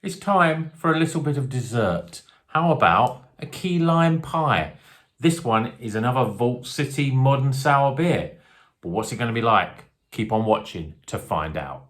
It's time for a little bit of dessert. How about a key lime pie? This one is another Vault City modern sour beer. But what's it going to be like? Keep on watching to find out.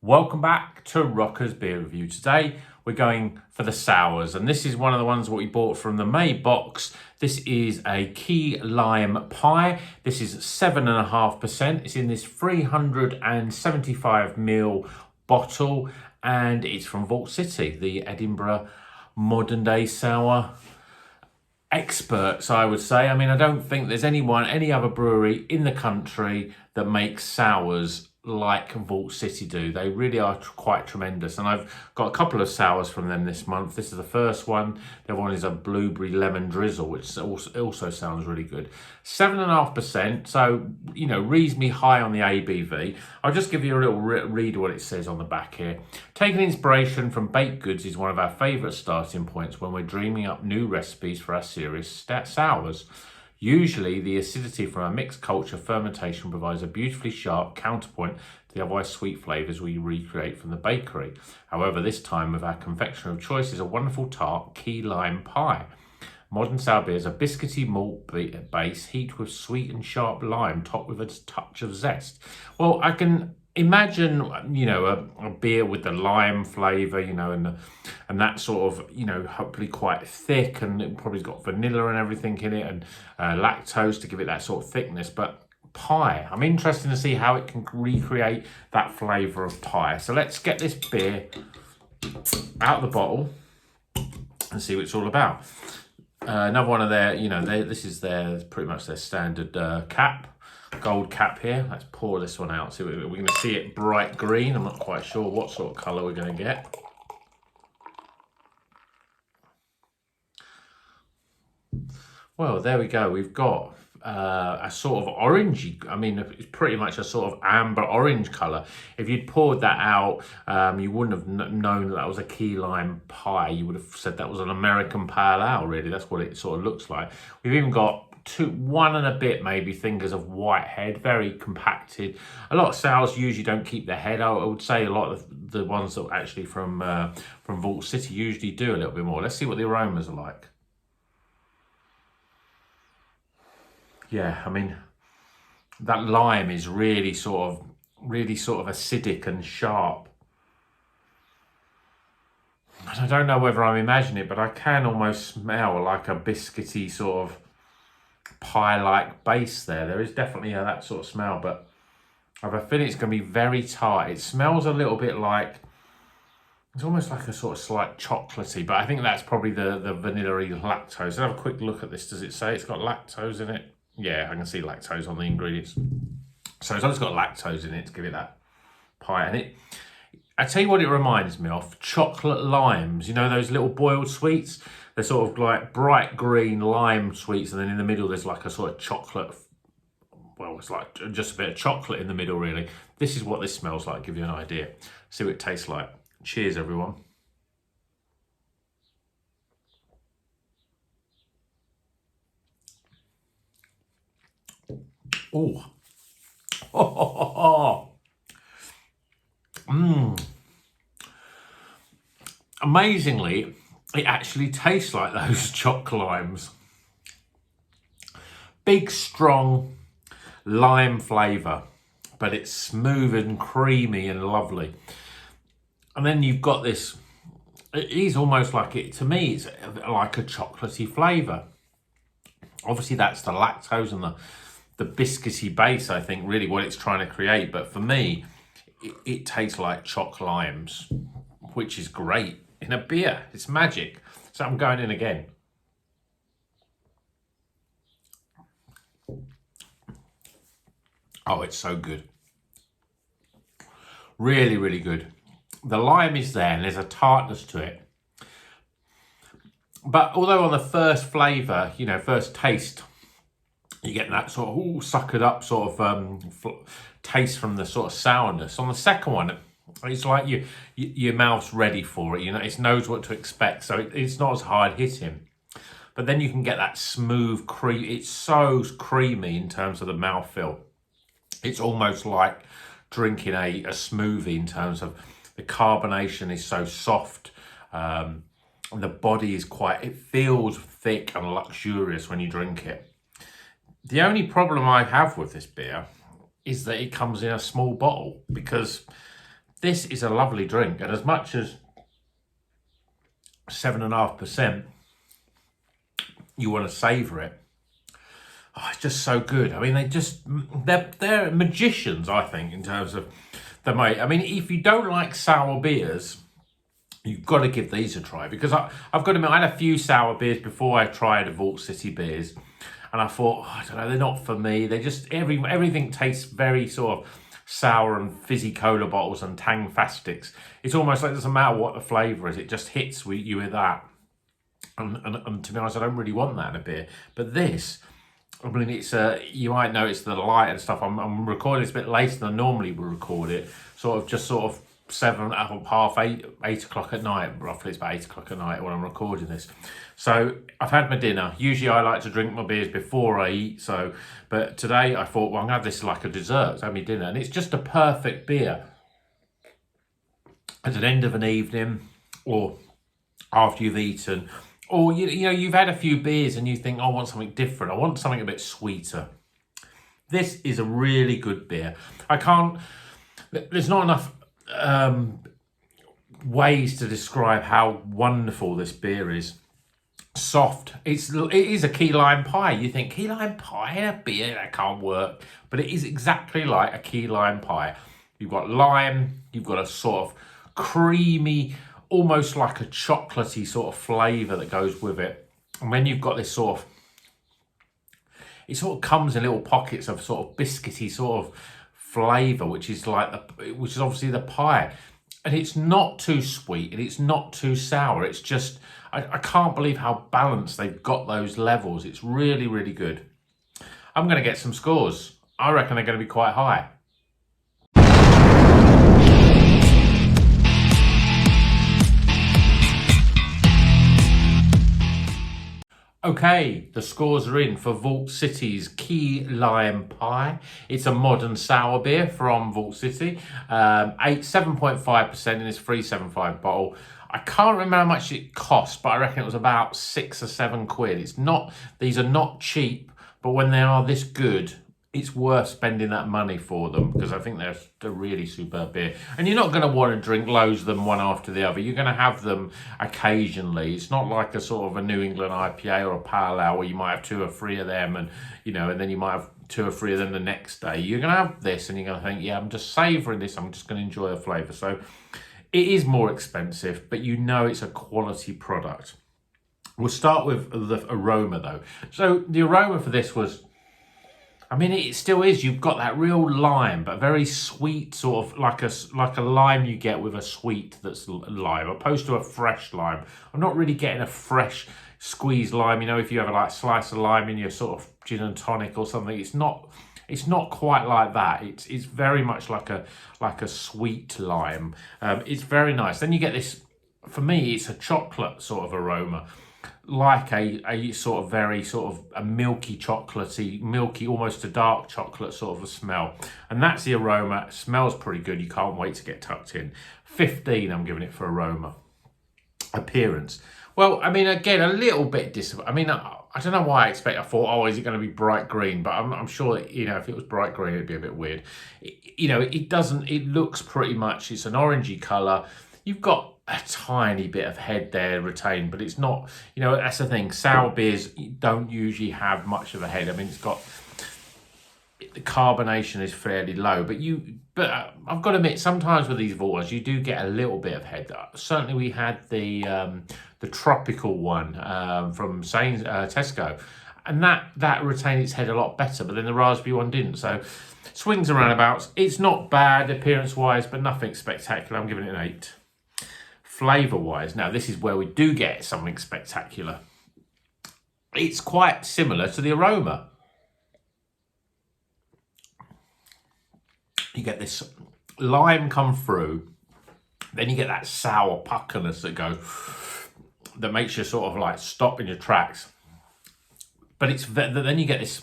Welcome back to Rocker's Beer Review. Today we're going for the sours, and this is one of the ones what we bought from the May box. This is a key lime pie. This is 7.5%. It's in this 375ml bottle, and it's from Vault City, the Edinburgh modern day sour experts, I would say. I mean, I don't think there's any other brewery in the country that makes sours like Vault City do. They really are quite tremendous, and I've got a couple of sours from them this month. This is the first one. The other one is a blueberry lemon drizzle, which also sounds really good. 7.5%, so you know, reasonably high on the ABV. I'll just give you a little read of what it says on the back here. Taking inspiration from baked goods is one of our favourite starting points when we're dreaming up new recipes for our serious sours. Usually, the acidity from a mixed culture fermentation provides a beautifully sharp counterpoint to the otherwise sweet flavours we recreate from the bakery. However, this time with our confectioner of choice is a wonderful tart key lime pie. Modern sour beer is a biscuity malt base heaped with sweet and sharp lime, topped with a touch of zest. Well, I can imagine, you know, a beer with the lime flavour, you know, and that sort of, you know, hopefully quite thick, and it probably got vanilla and everything in it, and lactose to give it that sort of thickness. But pie, I'm interested to see how it can recreate that flavour of pie. So let's get this beer out of the bottle and see what it's all about. Another one of their, you know, this is their pretty much their standard cap. Gold cap here. Let's pour this one out. So we're going to see it bright green. I'm not quite sure what sort of colour we're going to get. Well, there we go. We've got a sort of orangey, I mean, it's pretty much a sort of amber orange colour. If you'd poured that out, you wouldn't have known that was a key lime pie. You would have said that was an American pale ale, really. That's what it sort of looks like. We've even got one and a bit maybe fingers of white head, very compacted. A lot of sours usually don't keep the head. I would say a lot of the ones that actually from Vault City usually do a little bit more. Let's see what the aromas are like. Yeah, I mean, that lime is really sort of acidic and sharp. I don't know whether I'm imagining it, but I can almost smell like a biscuity sort of pie-like base there. There is definitely that sort of smell, but I have a feeling it's going to be very tart. It smells a little bit like, it's almost like a sort of slight chocolatey, but I think that's probably the vanilla-y lactose. Let's have a quick look at this. Does it say it's got lactose in it? Yeah, I can see lactose on the ingredients. So it's got lactose in it to give it that pie. And I tell you what it reminds me of, chocolate limes. You know those little boiled sweets? They're sort of like bright green lime sweets, and then in the middle there's like a sort of chocolate, well, it's like just a bit of chocolate in the middle, really. This is what this smells like, give you an idea. See what it tastes like. Cheers, everyone. Oh. Oh. Amazingly, it actually tastes like those chocolate limes. Big, strong lime flavour, but it's smooth and creamy and lovely. And then you've got this, it is almost like it, to me, it's like a chocolatey flavour. Obviously, that's the lactose and the biscuity base, I think, really what it's trying to create. But for me, it tastes like chocolate limes, which is great in a beer. It's magic. So I'm going in again. Oh, it's so good. Really, really good. The lime is there and there's a tartness to it. But although on the first flavour, you know, first taste, you get that sort of suckered up sort of taste from the sort of sourness. On the second one, it's like your mouth's ready for it. You know, it knows what to expect, so it's not as hard hitting. but then you can get that smooth cream. It's so creamy in terms of the mouthfeel. It's almost like drinking a smoothie in terms of the carbonation is so soft. And the body is it feels thick and luxurious when you drink it. The only problem I have with this beer is that it comes in a small bottle, because this is a lovely drink, and as much as 7.5%, you want to savour it. Oh, it's just so good. I mean, they're magicians, I think, in terms of the mate. I mean, if you don't like sour beers, you've got to give these a try, because I've got to admit, I had a few sour beers before I tried the Vault City beers, and I thought, I don't know, they're not for me. They just, everything tastes very sort of sour, and fizzy cola bottles and tang fastics. It's almost like it doesn't matter what the flavour is, it just hits you with that. And to be honest, I don't really want that in a beer. But this, I mean, it's you might notice the light and stuff. I'm recording this a bit later than I normally would record it. Sort of 7, half 8 o'clock at night. Roughly, it's about 8 o'clock at night when I'm recording this. So I've had my dinner. Usually I like to drink my beers before I eat. But today I thought, well, I'm gonna have this like a dessert. So I have my dinner, and it's just a perfect beer at an end of an evening, or after you've eaten. Or, you know, you've had a few beers and you think, oh, I want something different. I want something a bit sweeter. This is a really good beer. There's not enough ways to describe how wonderful this beer is. Soft. It is a key lime pie. You think, key lime pie in a beer? That can't work. But it is exactly like a key lime pie. You've got lime. You've got a sort of creamy, almost like a chocolatey sort of flavour that goes with it. And then you've got this it sort of comes in little pockets of sort of biscuity sort of flavour, which is obviously the pie. And it's not too sweet and it's not too sour. It's just, I can't believe how balanced they've got those levels. It's really, really good. I'm going to get some scores. I reckon they're going to be quite high. Okay, the scores are in for Vault City's Key Lime Pie. It's a modern sour beer from Vault City. 7.5% in this 375 bottle. I can't remember how much it cost, but I reckon it was about 6 or 7 quid. These are not cheap, but when they are this good, it's worth spending that money for them, because I think they're a really superb beer. And you're not going to want to drink loads of them one after the other. You're going to have them occasionally. It's not like a sort of a New England IPA or a Pale Ale where you might have 2 or 3 of them, and and then you might have 2 or 3 of them the next day. You're going to have this and you're going to think, yeah, I'm just savouring this. I'm just going to enjoy the flavour. So it is more expensive, but you know it's a quality product. We'll start with the aroma though. So the aroma for this was, I mean, it still is. You've got that real lime, but very sweet, sort of like a lime you get with a sweet that's lime, opposed to a fresh lime. I'm not really getting a fresh squeezed lime. You know, if you have a slice of lime in your sort of gin and tonic or something, it's not quite like that. It's very much like a sweet lime. It's very nice. Then you get this. For me, it's a chocolate sort of aroma, like a sort of very sort of a milky chocolatey, almost a dark chocolate sort of a smell. And that's the aroma. It smells pretty good. You can't wait to get tucked in. 15 I'm giving it for aroma. Appearance. Well, I mean, again, a little bit I mean, I don't know why I thought, oh, is it going to be bright green? But I'm sure that, if it was bright green, it'd be a bit weird. It looks pretty much, it's an orangey colour. You've got a tiny bit of head there retained, but it's not, that's the thing. Sour beers don't usually have much of a head. I mean, the carbonation is fairly low, but I've got to admit, sometimes with these Vaults, you do get a little bit of head. Certainly we had the tropical one from Tesco, and that retained its head a lot better, but then the raspberry one didn't. So swings and roundabouts. It's not bad appearance-wise, but nothing spectacular. I'm giving it an 8. Flavour-wise, now this is where we do get something spectacular. It's quite similar to the aroma. You get this lime come through, then you get that sour puckerness that makes you sort of like stop in your tracks. but then you get this,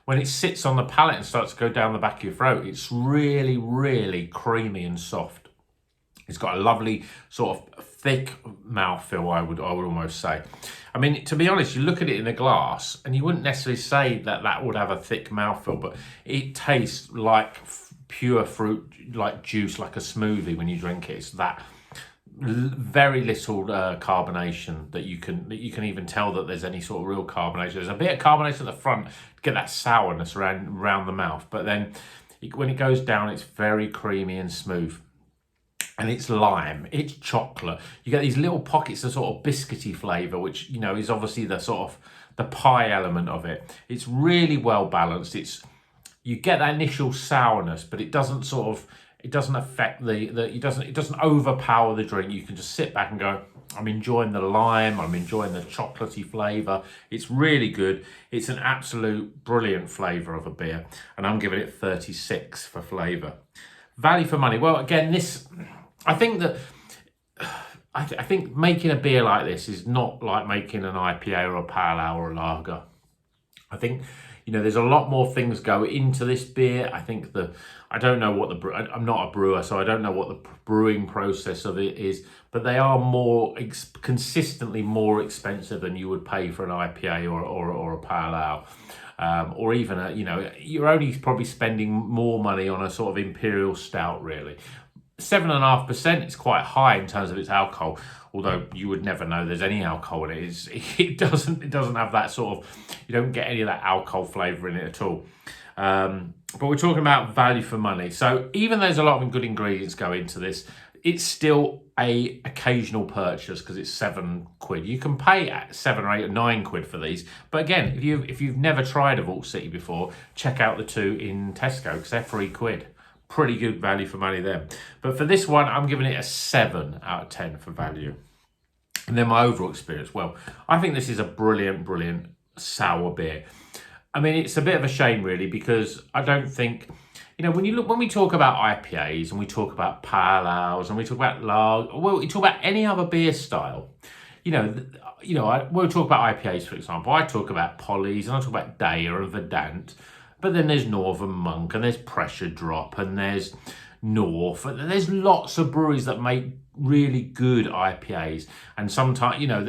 when it sits on the palate and starts to go down the back of your throat, it's really, really creamy and soft. It's got a lovely sort of thick mouthfeel, I would almost say. I mean, to be honest, you look at it in a glass and you wouldn't necessarily say that would have a thick mouthfeel, but it tastes like pure fruit, like juice, like a smoothie when you drink it. It's that very little carbonation that you can even tell that there's any sort of real carbonation. There's a bit of carbonation at the front to get that sourness around the mouth, but then when it goes down, it's very creamy and smooth. And it's lime, it's chocolate. You get these little pockets of sort of biscuity flavour, which, you know, is obviously the sort of the pie element of it. It's really well balanced. You get that initial sourness, but it doesn't affect it doesn't overpower the drink. You can just sit back and go, I'm enjoying the lime, I'm enjoying the chocolatey flavour. It's really good. It's an absolute brilliant flavour of a beer, and I'm giving it 36 for flavour. Value for money. Well, again, I think making a beer like this is not like making an IPA or a pale ale or a lager. I think, you know, there's a lot more things go into this beer. I think I'm not a brewer, so I don't know what the brewing process of it is, but they are consistently more expensive than you would pay for an IPA or a pale ale. Or even you're only probably spending more money on a sort of imperial stout, really. 7.5% is quite high in terms of its alcohol, although you would never know there's any alcohol in it. It doesn't have that sort of, you don't get any of that alcohol flavour in it at all. But we're talking about value for money. So even though there's a lot of good ingredients go into this, it's still a occasional purchase because it's £7. You can pay at 7 or 8 or 9 quid for these. But again, if you've never tried a Vault City before, check out the two in Tesco because they're £3. Pretty good value for money there. But for this one, I'm giving it a 7 out of 10 for value. And then my overall experience, well, I think this is a brilliant, brilliant sour beer. I mean, it's a bit of a shame, really, because I don't think, you know, when we talk about IPAs and we talk about pale ales and we talk about lager, well, we talk about any other beer style, we'll talk about IPAs, for example. I talk about Polly's and I talk about Daya and Verdant, but then there's Northern Monk and there's Pressure Drop and there's North. And there's lots of breweries that make really good IPAs, and sometimes, you know,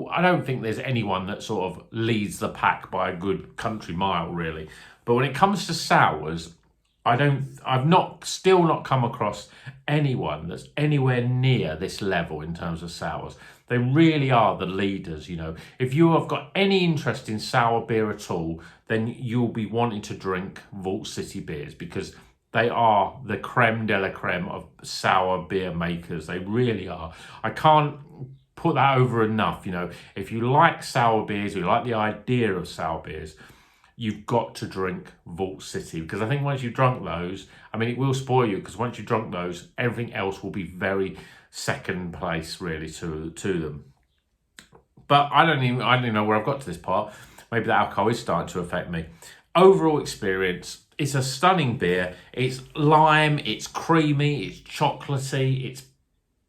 I don't think there's anyone that sort of leads the pack by a good country mile, really. But when it comes to sours, I've still not come across anyone that's anywhere near this level in terms of sours. They really are the leaders, you know. If you have got any interest in sour beer at all, then you'll be wanting to drink Vault City beers because they are the creme de la creme of sour beer makers. They really are. I can't put that over enough, you know. If you like sour beers, or you like the idea of sour beers, you've got to drink Vault City, because I think once you've drunk those, I mean, it will spoil you, because once you've drunk those, everything else will be very second place, really, to them. But I don't even know where I've got to this part. Maybe the alcohol is starting to affect me. Overall experience, it's a stunning beer. It's lime, it's creamy, it's chocolatey, it's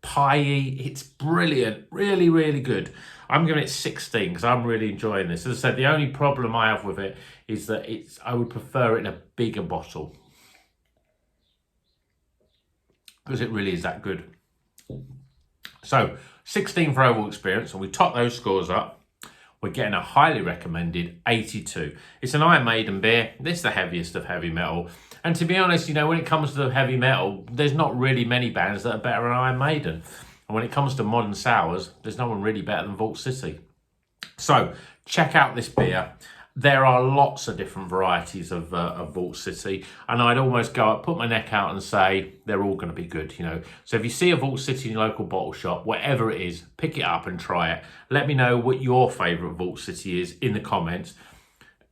piey, it's brilliant, really, really good. I'm giving it 16 because I'm really enjoying this. As I said, the only problem I have with it is that I would prefer it in a bigger bottle because it really is that good. So 16 for overall experience, and we top those scores up. We're getting a highly recommended 82. It's an Iron Maiden beer. This is the heaviest of heavy metal. And to be honest, you know, when it comes to heavy metal, there's not really many bands that are better than Iron Maiden. And when it comes to modern sours, there's no one really better than Vault City. So check out this beer. There are lots of different varieties of Vault City, and I'd almost go up, put my neck out and say they're all going to be good, you know. So if you see a Vault City in your local bottle shop, whatever it is, pick it up and try it. Let me know what your favourite Vault City is in the comments.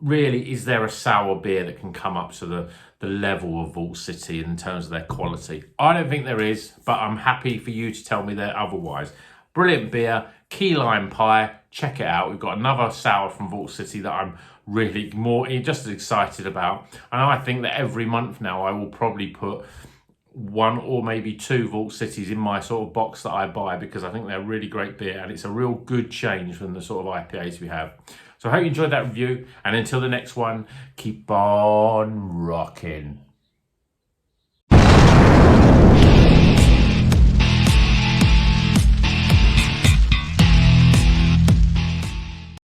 Really, is there a sour beer that can come up to the level of Vault City in terms of their quality? I don't think there is, but I'm happy for you to tell me that otherwise. Brilliant beer, key lime pie, check it out. We've got another sour from Vault City that I'm really just as excited about. And I think that every month now I will probably put 1 or maybe 2 Vault Cities in my sort of box that I buy, because I think they're really great beer and it's a real good change from the sort of IPAs we have. So So I hope you enjoyed that review, and until the next one, keep on rocking.